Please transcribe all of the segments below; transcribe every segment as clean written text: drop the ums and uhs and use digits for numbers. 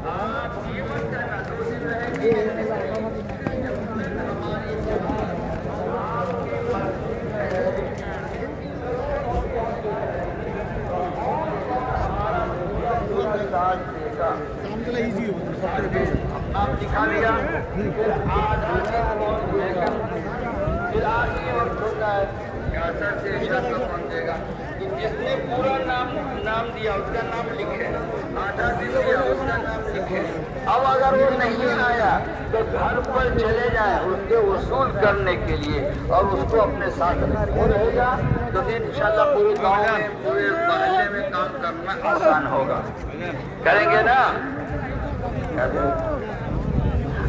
آپ دکھا لیا پھر آدمی وقت ہوتا ہے کہ اثر سے اشارہ پہنچے گا کہ جس نے پورا نام دیا اس کا نام لکھے، آدھا دن دیا اس کا نام لکھے۔ اب اگر وہ نہیں آیا تو گھر پر چلے جائیں اس کے وصول کرنے کے لیے اور اس کو اپنے ساتھ وہ رہے گا تو پھر انشاءاللہ پورے گاؤں میں پورے محلے میں کام کرنا آسان ہوگا۔ کریں گے نا؟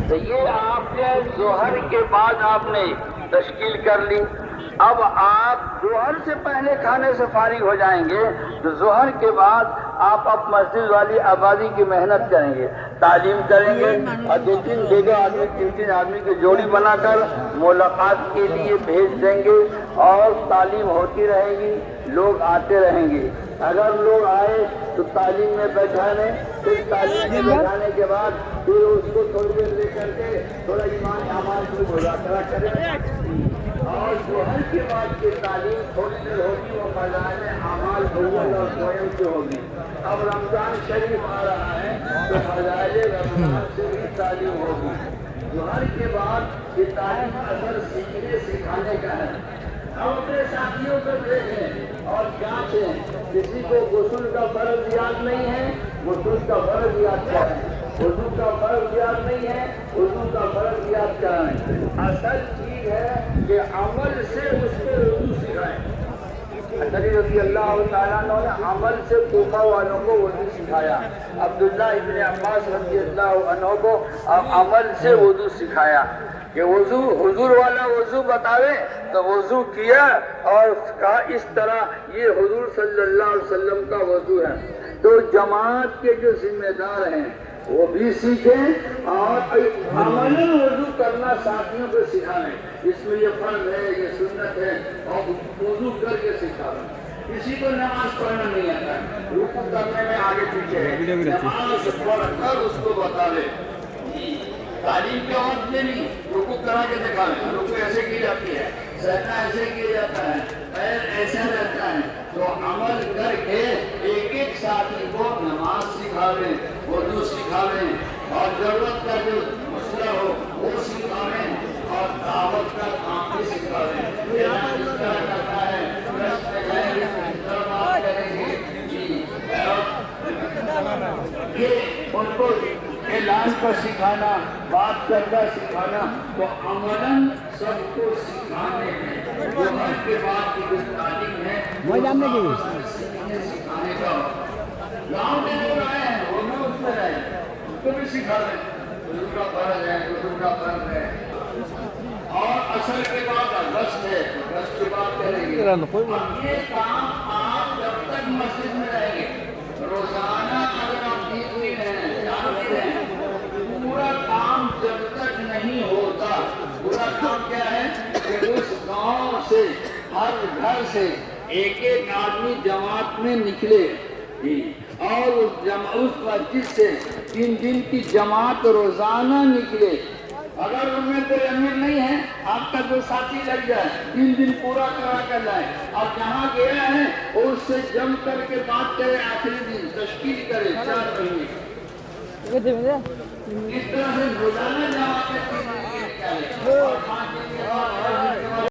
تو یہ آپ نے ظہر کے بعد آپ نے تشکیل کر لی۔ اب آپ ظہر سے پہلے کھانے سے فارغ ہو جائیں گے تو ظہر کے بعد آپ اب مسجد والی آبادی کی محنت کریں گے، تعلیم کریں گے اور دو تین آدمی کی جوڑی بنا کر ملاقات کے لیے بھیج دیں گے اور تعلیم ہوتی رہے گی، لوگ آتے رہیں گے۔ اگر لوگ آئے تو تعلیم میں بیٹھانے، پھر تعلیم میں بیٹھانے کے بعد پھر اس کو تھوڑی دیر لے کر کے تھوڑا ایمان اعمال کی مذاکرہ کریں اور ظہر کے بعد کی تعلیم تھوڑی دیر ہوگی وہ فضائل اعمال اول اور دوئم سے ہوگی۔ اب رمضان شریف آ رہا ہے تو فضائل رمضان سے بھی تعلیم ہوگی۔ ظہر کے بعد یہ تعلیم اثر سیکھنے سکھانے کا ہے۔ اب اپنے ساتھیوں کو دیکھیں اور جانچیں، کسی کو غسل کا فرض یاد نہیں ہے، غسل کا فرض یاد کریں، وضو کا فرض یاد نہیں ہے، وضو کا فرض یاد کرائیں۔ اصل چیز ہے کہ عمل سے اس کو وضو سکھائیں۔ علی رضی اللہ تعالیٰ عنہ نے عمل سے کوفہ والوں کو وضو سکھایا، عبداللہ ابن عباس رضی اللہ عنہ کو عمل سے وضو سکھایا کہ وضو حضور والا وضو بتاوے تو وضو کیا اور کہا اس طرح یہ حضور صلی اللہ علیہ وسلم کا وضو ہے۔ تو جماعت کے جو ذمہ دار ہیں وہ بھی سیکھیں اور عملاً وضو کرنا ساتھیوں کو سکھائیں۔ اس میں یہ فرض ہے، یہ سنت ہے اور وضو کر کے سکھائیں۔ کسی کو نماز پڑھنا نہیں آتا ہے، رکوع کرنے میں آگے پیچھے ہے، نماز پڑھ کر اس کو بتاوے۔ تعلیم کے وقت میں نہیں، رکوع کرا کے دکھاویں، رکوع ایسے کی جاتی ہے، سجدہ ایسے کیا جاتا ہے، پیر ایسا رہتا ہے۔ تو عمل کر کے ایک ایک ساتھی کو نماز سکھاویں، وضو سکھاویں اور ضرورت کا جو مسئلہ ہو وہ سکھاویں اور دعوت کا کام بھی سکھاویں۔ اس طرح کرتا ہے یہ ان کو اعلان کا سکھانا، بات کرنا سکھانا، تو عملاً سب کو سکھانے ہیں۔ ظہر کے بعد کی جو تعلیم ہے سیکھنے سکھانے کا گاؤں میں لوگ آئے ہیں وہ بھی اس میں رہے، اس کو بھی سکھا رہے ہیں۔ وضو کا فرض ہے، غسل کا فرض ہے اور عصر کے بعد رسم ہے، رسم کے بعد کریں گے۔ اب یہ کام آپ جب تک مسجد میں رہیں گے روزانہ اگر آپ ٹھیک نہیں رہیں جانتے ہیں پورا کام جب تک نہیں ہوتا، پورا کام کیا ہے کہ اس گاؤں سے ہر گھر سے ایک ایک آدمی جماعت میں نکلے اور اس مسجد سے 3 دن کی جماعت روزانہ نکلے۔ اگر ان میں کوئی امیر نہیں ہے آپ کا جو ساتھی لگ جائے 3 دن پورا کرا کر جائے اور جہاں گیا ہے اس سے جم کر کے بات کرے، آخری دن تشکیل کرے 4 مہینے۔ اس طرح سے روزانہ